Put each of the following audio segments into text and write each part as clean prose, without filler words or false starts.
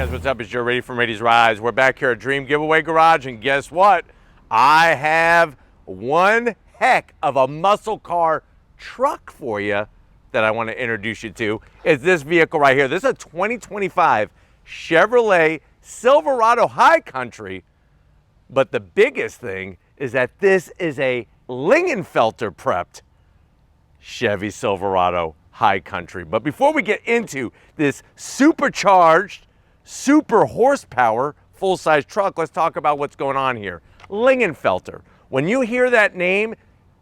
guys, what's up? It's Joe Ready from Rady's Rides. We're back here at Dream Giveaway Garage, and guess what? I have one heck of a muscle car truck for you that I want to introduce you to. It's this vehicle right here. This is a 2025 Chevrolet Silverado High Country, but the biggest thing is that this is a Ligenfelter prepped Chevy Silverado High Country. But before we get into this supercharged, super horsepower, full-size truck, let's talk about what's going on here. Ligenfelter. When you hear that name,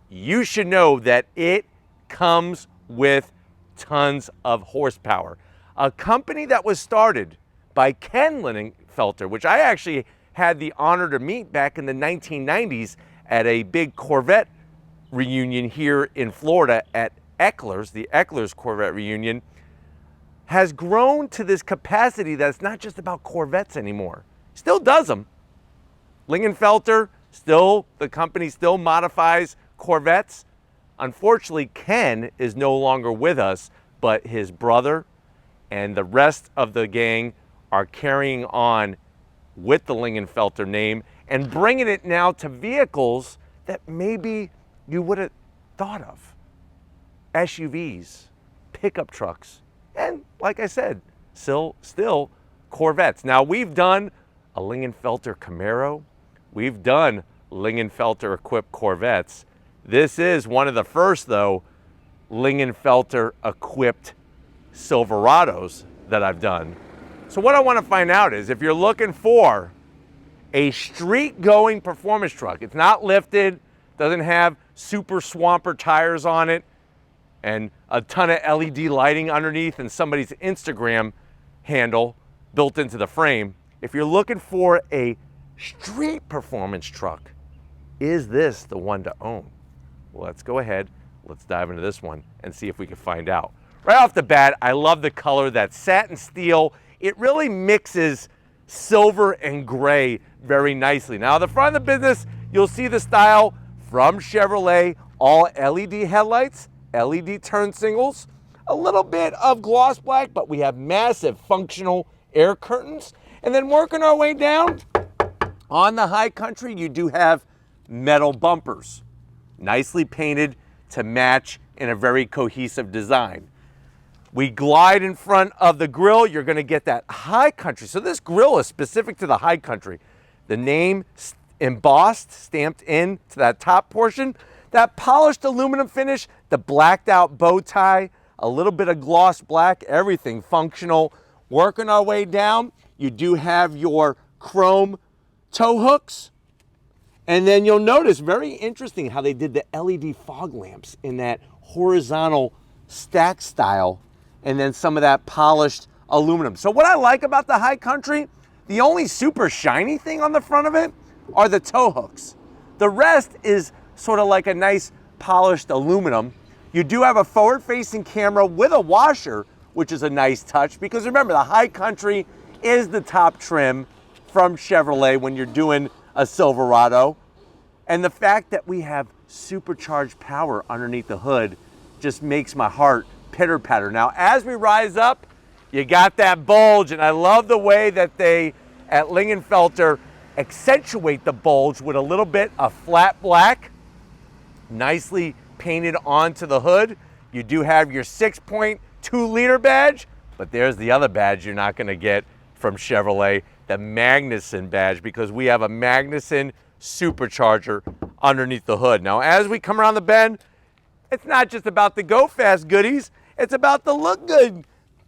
you should know that it comes with tons of horsepower. A company that was started by Ken Ligenfelter, which I actually had the honor to meet back in the 1990s at a big Corvette reunion here in Florida at Eckler's, the Eckler's Corvette reunion, has grown to this capacity that's not just about Corvettes anymore. Still does them. Ligenfelter, still, the company still modifies Corvettes. Unfortunately, Ken is no longer with us, but his brother and the rest of the gang are carrying on with the Ligenfelter name and bringing it now to vehicles that maybe you would have thought of. SUVs, pickup trucks, and like I said, still Corvettes. Now, we've done a Ligenfelter Camaro. We've done Ligenfelter equipped Corvettes. This is one of the first, though, Ligenfelter equipped Silverados that I've done. So what I want to find out is if you're looking for a street-going performance truck, it's not lifted, doesn't have super swamper tires on it, and a ton of LED lighting underneath and somebody's Instagram handle built into the frame. If you're looking for a street performance truck, is this the one to own? Well, let's go ahead, let's dive into this one and see if we can find out. Right off the bat, I love the color, that satin steel. It really mixes silver and gray very nicely. Now, the front of the business, you'll see the style from Chevrolet, all LED headlights, LED turn signals, a little bit of gloss black, but we have massive functional air curtains. And then working our way down, on the High Country, you do have metal bumpers, nicely painted to match in a very cohesive design. We glide in front of the grille. You're going to get that High Country. So this grille is specific to the High Country. The name embossed, stamped in to that top portion. That polished aluminum finish, the blacked out bow tie, a little bit of gloss black, everything functional. Working our way down, you do have your chrome tow hooks. And then you'll notice, very interesting how they did the LED fog lamps in that horizontal stack style, and then some of that polished aluminum. So what I like about the High Country, the only super shiny thing on the front of it are the tow hooks. The rest is sort of like a nice polished aluminum. You do have a forward-facing camera with a washer, which is a nice touch, because remember, the High Country is the top trim from Chevrolet when you're doing a Silverado. And the fact that we have supercharged power underneath the hood just makes my heart pitter-patter. Now, as we rise up, you got that bulge, and I love the way that they, at Ligenfelter, accentuate the bulge with a little bit of flat black, nicely painted onto the hood. You do have your 6.2 liter badge, but there's the other badge you're not gonna get from Chevrolet, the Magnusson badge, because we have a Magnusson supercharger underneath the hood. Now, as we come around the bend, it's not just about the go fast goodies, it's about the look good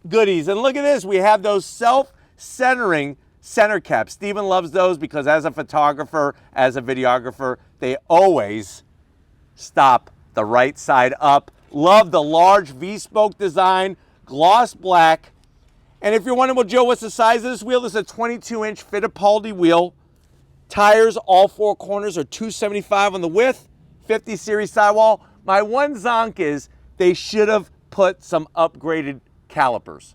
goodies. And look at this, we have those self-centering center caps. Steven loves those because as a photographer, as a videographer, they always stop the right side up. Love the large V-spoke design, gloss black. And if you're wondering, well, Joe, what's the size of this wheel? This is a 22-inch Fittipaldi wheel. Tires, all four corners are 275 on the width, 50 series sidewall. My one zonk is they should have put some upgraded calipers.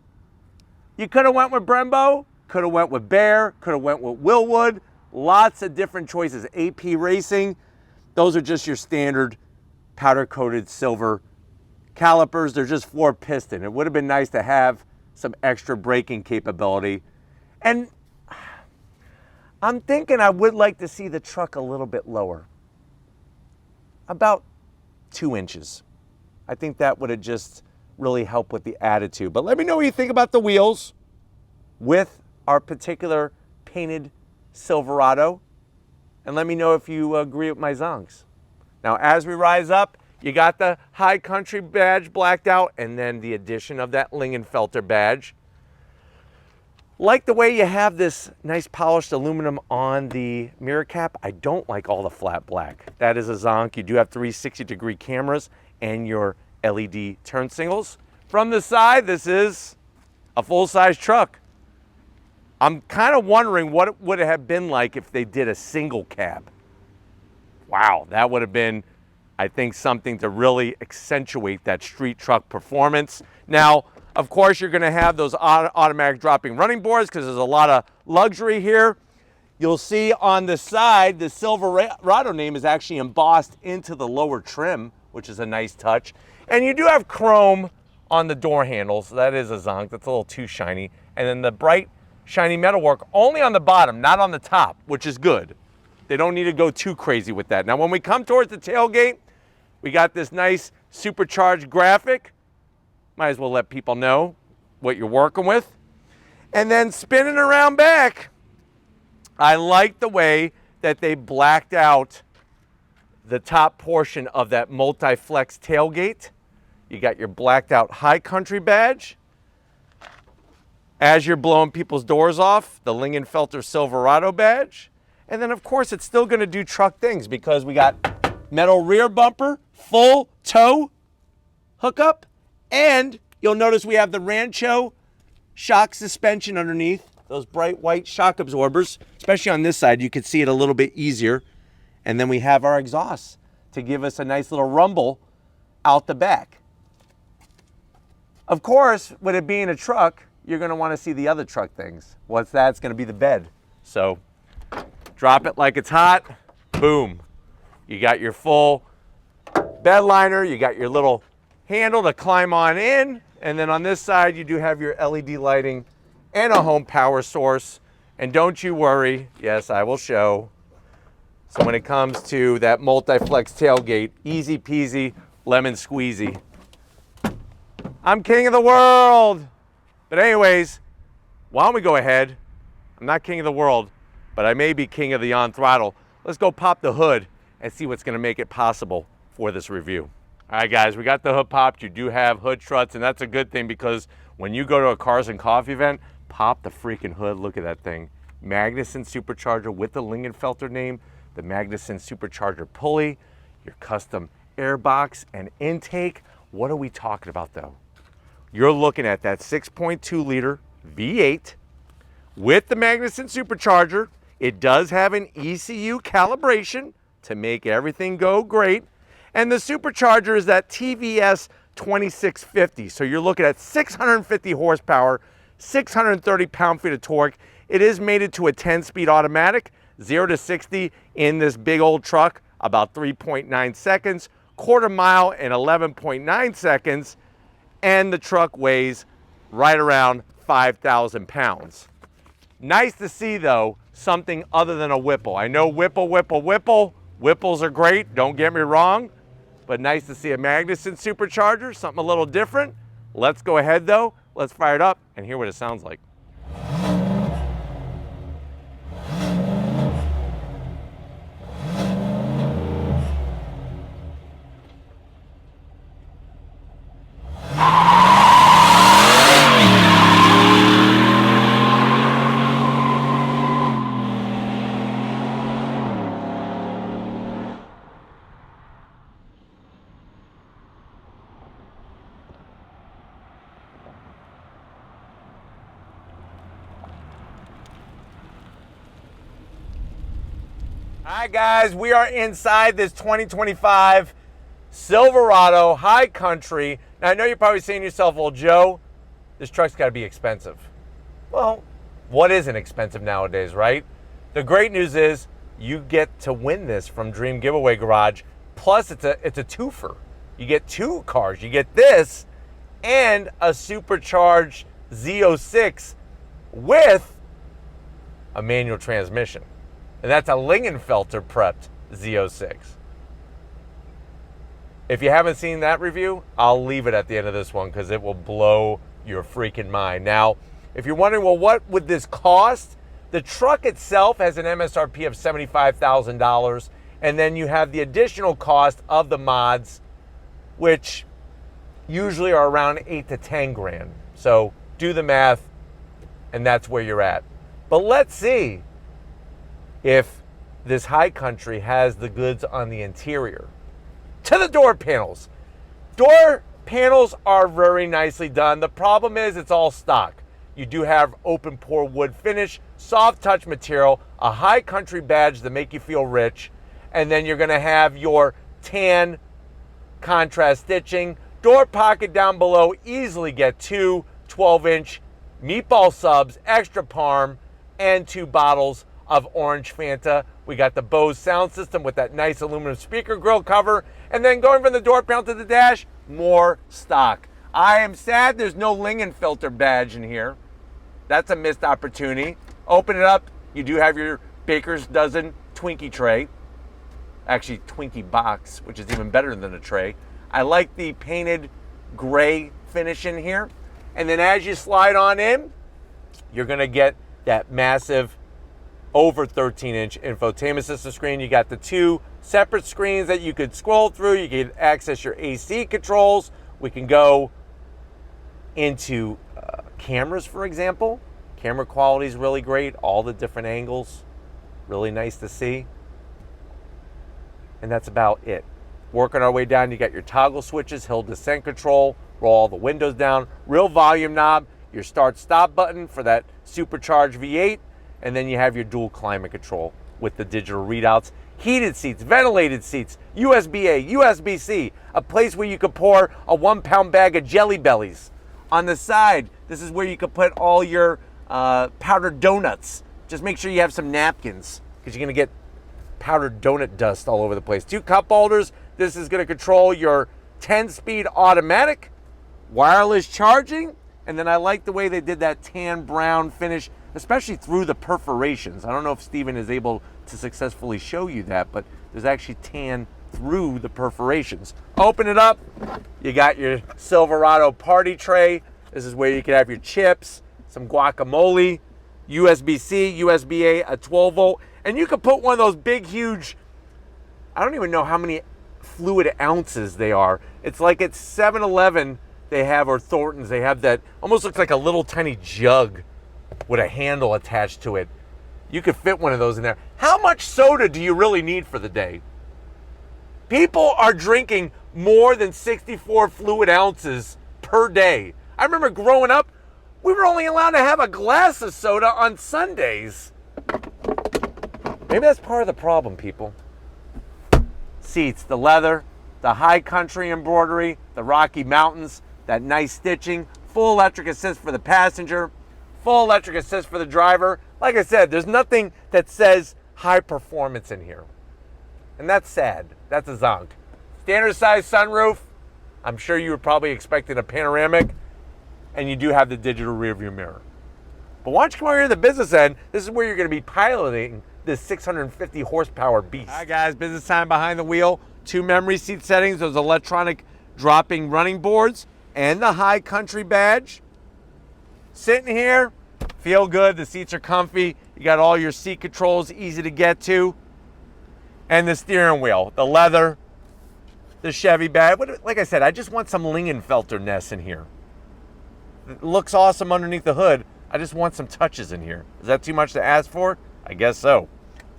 You could have went with Brembo, could have went with Bear, could have went with Willwood. Lots of different choices. AP Racing, those are just your standard powder-coated silver calipers. They're just 4-piston. It would have been nice to have some extra braking capability. And I'm thinking I would like to see the truck a little bit lower. About 2 inches. I think that would have just really helped with the attitude. But let me know what you think about the wheels with our particular painted Silverado. And let me know if you agree with my zonks. Now, as we rise up, you got the High Country badge blacked out and then the addition of that Ligenfelter badge. Like the way you have this nice polished aluminum on the mirror cap. I don't like all the flat black. That is a zonk. You do have 360-degree cameras and your LED turn signals. From the side, this is a full-size truck. I'm kind of wondering what it would have been like if they did a single cab. Wow, that would have been, I think, something to really accentuate that street truck performance. Now, of course, you're gonna have those automatic dropping running boards because there's a lot of luxury here. You'll see on the side, the Silverado name is actually embossed into the lower trim, which is a nice touch. And you do have chrome on the door handles. That is a zonk, that's a little too shiny. And then the bright, shiny metalwork only on the bottom, not on the top, which is good. They don't need to go too crazy with that. Now, when we come towards the tailgate, we got this nice supercharged graphic. Might as well let people know what you're working with. And then spinning around back, I like the way that they blacked out the top portion of that multi-flex tailgate. You got your blacked out High Country badge. As you're blowing people's doors off, the Ligenfelter Silverado badge. And then, of course, it's still going to do truck things because we got metal rear bumper, full tow hookup, and you'll notice we have the Rancho shock suspension underneath, those bright white shock absorbers, especially on this side. You can see it a little bit easier. And then we have our exhaust to give us a nice little rumble out the back. Of course, with it being a truck, you're going to want to see the other truck things. What's that? It's going to be the bed. So drop it like it's hot. Boom. You got your full bed liner. You got your little handle to climb on in. And then on this side, you do have your LED lighting and a home power source. And don't you worry. Yes, I will show. So when it comes to that multi-flex tailgate, easy peasy, lemon squeezy. I'm king of the world. But anyways, why don't we go ahead? I'm not king of the world, but I may be king of the on throttle. Let's go pop the hood and see what's gonna make it possible for this review. All right, guys, we got the hood popped. You do have hood struts, and that's a good thing because when you go to a Cars and Coffee event, pop the freaking hood. Look at that thing. Magnusson supercharger with the Ligenfelter name, the Magnusson supercharger pulley, your custom air box and intake. What are we talking about, though? You're looking at that 6.2 liter V8 with the Magnusson supercharger. It does have an ECU calibration to make everything go great. And the supercharger is that TVS 2650. So you're looking at 650 horsepower, 630 pound-feet of torque. It is mated to a 10-speed automatic, 0 to 60 in this big old truck, about 3.9 seconds, quarter mile in 11.9 seconds, and the truck weighs right around 5,000 pounds. Nice to see, though, something other than a Whipple. I know Whipple. Whipples are great, don't get me wrong, but nice to see a Magnusson supercharger, something a little different. Let's go ahead, though. Let's fire it up and hear what it sounds like. All right, guys, we are inside this 2025 Silverado High Country. Now, I know you're probably saying to yourself, well, Joe, this truck's got to be expensive. Well, what isn't expensive nowadays, right? The great news is you get to win this from Dream Giveaway Garage. Plus, it's a twofer. You get two cars. You get this and a supercharged Z06 with a manual transmission. And that's a Ligenfelter prepped Z06. If you haven't seen that review, I'll leave it at the end of this one because it will blow your freaking mind. Now, if you're wondering, well, what would this cost? The truck itself has an MSRP of $75,000, and then you have the additional cost of the mods, which usually are around 8 to 10 grand. So do the math, and that's where you're at. But let's see if this high country has the goods on the interior. To the door panels. Door panels are very nicely done. The problem is it's all stock. You do have open pore wood finish, soft touch material, a high country badge to make you feel rich, and then you're gonna have your tan contrast stitching. Door pocket down below, easily get two 12-inch meatball subs, extra parm, and 2 bottles of orange Fanta. We got the Bose sound system with that nice aluminum speaker grill cover. And then going from the door panel to the dash, more stock. I am sad there's no Ligenfelter badge in here. That's a missed opportunity. Open it up. You do have your Baker's Dozen Twinkie tray. Actually, Twinkie box, which is even better than a tray. I like the painted gray finish in here. And then as you slide on in, you're going to get that massive over 13-inch infotainment system screen. You got the 2 separate screens that you could scroll through. You can access your AC controls. We can go into cameras, for example. Camera quality is really great. All the different angles, really nice to see. And that's about it. Working our way down, you got your toggle switches, hill descent control, roll all the windows down, real volume knob, your start-stop button for that supercharged V8, and then you have your dual climate control with the digital readouts, heated seats, ventilated seats, USB-A, USB-C, a place where you could pour a 1-pound bag of Jelly Bellies. On the side, this is where you could put all your powdered donuts. Just make sure you have some napkins because you're going to get powdered donut dust all over the place. 2 cup holders. This is going to control your 10-speed automatic, wireless charging, and then I like the way they did that tan brown finish, especially through the perforations. I don't know if Steven is able to successfully show you that, but there's actually tan through the perforations. Open it up. You got your Silverado party tray. This is where you can have your chips, some guacamole, USB-C, USB-A, a 12-volt, and you can put one of those big, huge, I don't even know how many fluid ounces they are. It's like at 7-Eleven they have, or Thornton's, they have that, almost looks like a little tiny jug with a handle attached to it. You could fit one of those in there. How much soda do you really need for the day? People are drinking more than 64 fluid ounces per day. I remember growing up, we were only allowed to have a glass of soda on Sundays. Maybe that's part of the problem, people. Seats, the leather, the high country embroidery, the Rocky Mountains, that nice stitching, full electric assist for the passenger, full electric assist for the driver. Like I said, there's nothing that says high performance in here. And that's sad. That's a zonk. Standard size sunroof. I'm sure you were probably expecting a panoramic, and you do have the digital rear view mirror. But why don't you come over here to the business end? This is where you're going to be piloting this 650 horsepower beast. All right, guys, business time behind the wheel. 2 memory seat settings, those electronic dropping running boards, and the high country badge. Sitting here, feel good. The seats are comfy. You got all your seat controls, easy to get to. And the steering wheel, the leather, the Chevy badge. Like I said, I just want some Ligenfelter-ness in here. It looks awesome underneath the hood. I just want some touches in here. Is that too much to ask for? I guess so.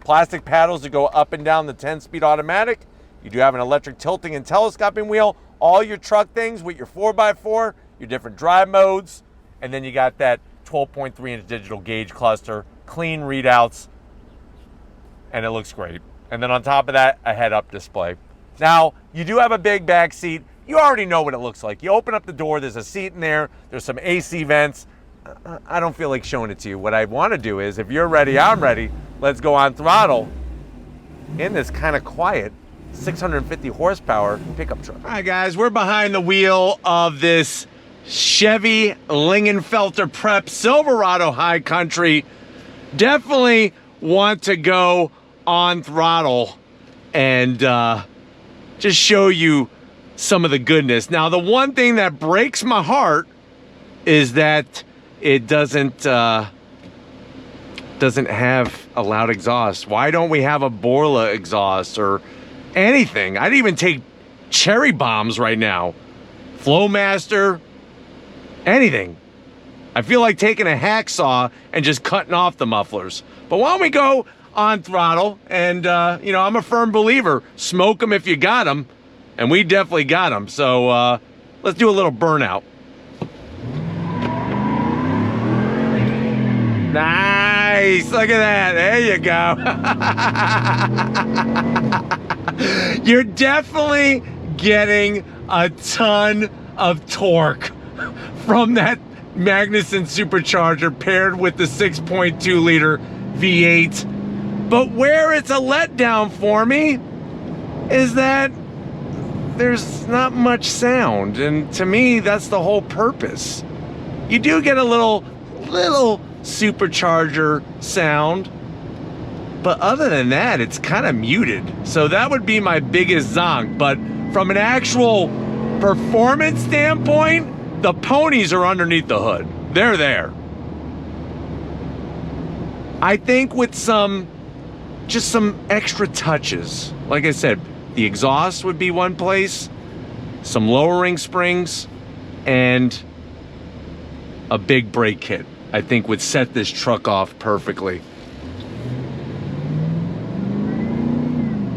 Plastic paddles to go up and down the 10-speed automatic. You do have an electric tilting and telescoping wheel. All your truck things with your 4x4, your different drive modes, and then you got that 12.3-inch digital gauge cluster, clean readouts, and it looks great. And then on top of that, a head-up display. Now, you do have a big back seat. You already know what it looks like. You open up the door, there's a seat in there, there's some AC vents. I don't feel like showing it to you. What I want to do is, if you're ready, I'm ready. Let's go on throttle in this kind of quiet 650 horsepower pickup truck. All right, guys, we're behind the wheel of this Chevy Lingenfelter Prep Silverado High Country. definitely want to go on throttle and just show you some of the goodness. Now, the one thing that breaks my heart is that it doesn't have a loud exhaust. Why don't we have a Borla exhaust or anything? I'd even take cherry bombs right now. Flowmaster, anything. I feel like taking a hacksaw and just cutting off the mufflers. But why don't we go on throttle? And, you know, I'm a firm believer. Smoke them if you got them. And we definitely got them. So let's do a little burnout. Nice. Look at that. There you go. You're definitely getting a ton of torque from that Magnusson supercharger paired with the 6.2 liter V8. But where it's a letdown for me is that there's not much sound, and to me that's the whole purpose. You do get a little supercharger sound, but other than that it's kind of muted. So that would be my biggest zonk. But from an actual performance standpoint, the ponies are underneath the hood. They're there. I think with just some extra touches. Like I said, the exhaust would be one place, some lowering springs, and a big brake kit, I think would set this truck off perfectly.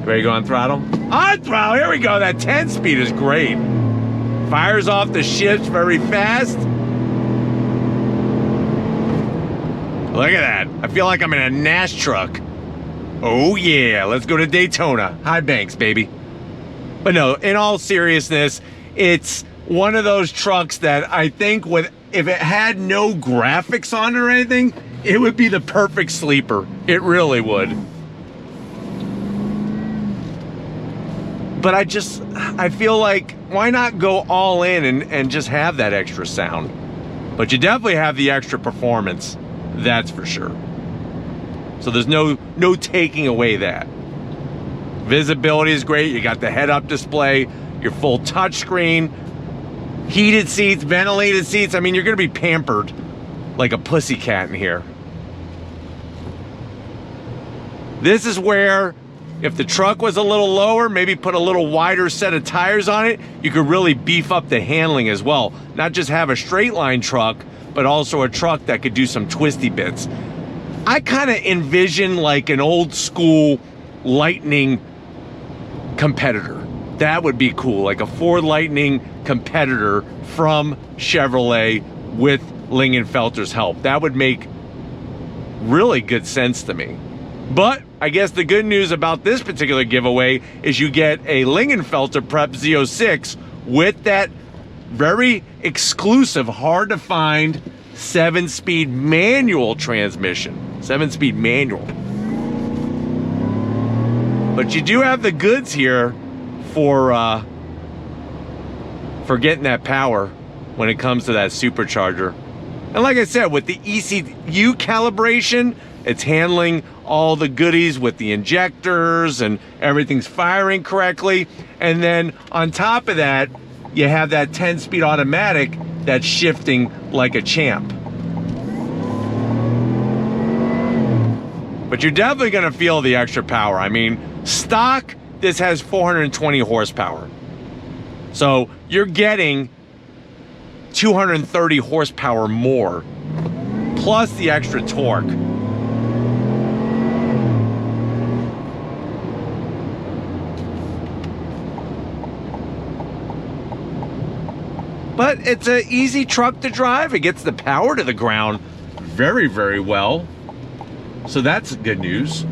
Ready to go on throttle? On throttle, here we go. That 10-speed is great. Fires off the shifts very fast. Look at that. I feel like I'm in a Nash truck. Oh yeah, let's go to Daytona. High banks, baby. But no, in all seriousness, it's one of those trucks that I think if it had no graphics on it or anything, it would be the perfect sleeper. It really would. But I feel like, why not go all in and just have that extra sound? But you definitely have the extra performance, that's for sure. So there's no taking away that. Visibility is great. You got the head-up display, your full touchscreen, heated seats, ventilated seats. I mean, you're gonna be pampered like a pussycat in here. This is where, if the truck was a little lower, maybe put a little wider set of tires on it, you could really beef up the handling as well. Not just have a straight line truck, but also a truck that could do some twisty bits. I kind of envision like an old school Lightning competitor. That would be cool, like a Ford Lightning competitor from Chevrolet with Lingenfelter's help. That would make really good sense to me. But I guess the good news about this particular giveaway is you get a Ligenfelter Prep Z06 with that very exclusive, hard to find 7-speed manual transmission. 7-speed manual. But you do have the goods here for getting that power when it comes to that supercharger. And like I said, with the ECU calibration, it's handling all the goodies with the injectors and everything's firing correctly. And then on top of that, you have that 10-speed automatic that's shifting like a champ. But you're definitely gonna feel the extra power. I mean, stock, this has 420 horsepower. So you're getting 230 horsepower more, plus the extra torque. But it's an easy truck to drive. It gets the power to the ground very, very well. So that's good news.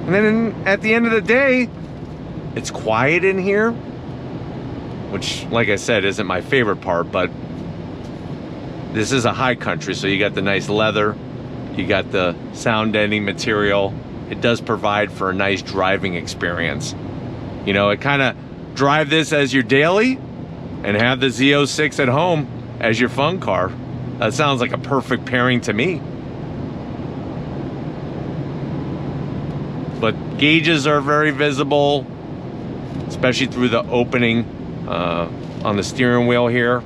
And then at the end of the day, it's quiet in here, which, like I said, isn't my favorite part, but this is a high country, so you got the nice leather, you got the sound deadening material. It does provide for a nice driving experience. You know, it kind of drive this as your daily, and have the Z06 at home as your fun car. That sounds like a perfect pairing to me. But gauges are very visible, especially through the opening on the steering wheel here.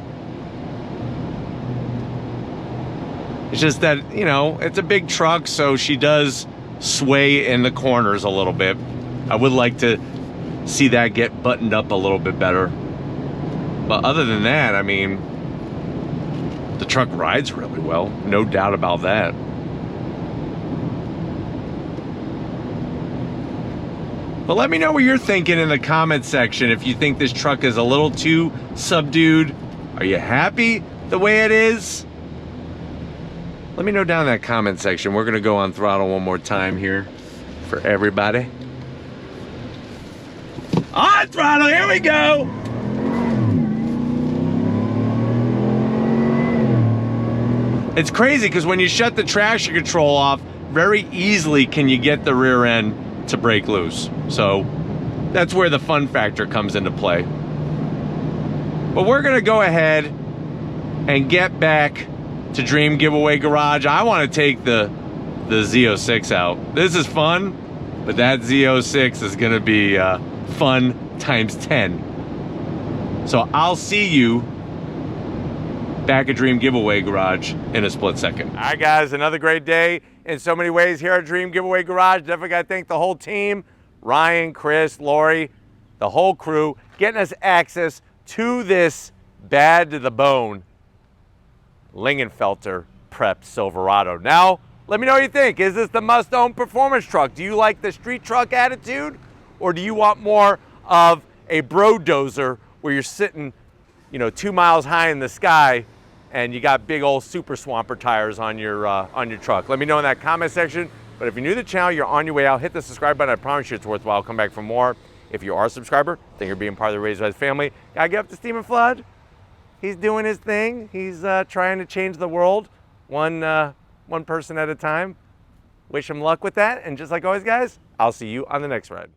It's just that, you know, it's a big truck, so she does sway in the corners a little bit. I would like to see that get buttoned up a little bit better. But other than that, I mean, the truck rides really well, no doubt about that. But let me know what you're thinking in the comment section. If you think this truck is a little too subdued, are you happy the way it is? Let me know down in that comment section. We're gonna go on throttle one more time here for everybody. On throttle, here we go. It's crazy because when you shut the traction control off, very easily can you get the rear end to break loose. So that's where the fun factor comes into play. But we're gonna go ahead and get back to Dream Giveaway Garage. I want to take the Z06 out. This is fun, but that Z06 is going to be fun times 10. So I'll see you back at Dream Giveaway Garage in a split second. All right, guys, another great day in so many ways here at Dream Giveaway Garage. Definitely got to thank the whole team, Ryan, Chris, Lori, the whole crew, getting us access to this bad to the bone Ligenfelter Prep Silverado. Now, let me know what you think. Is this the must-own performance truck? Do you like the street truck attitude, or do you want more of a bro-dozer where you're sitting, you know, 2 miles high in the sky and you got big old super swamper tires on your truck? Let me know in that comment section. But if you're new to the channel, you're on your way out, hit the subscribe button. I promise you it's worthwhile. Come back for more. If you are a subscriber, then you're being part of the Raised Rise family. Gotta get up to Stephen Flood. He's doing his thing. He's trying to change the world one person at a time. Wish him luck with that. And just like always, guys, I'll see you on the next ride.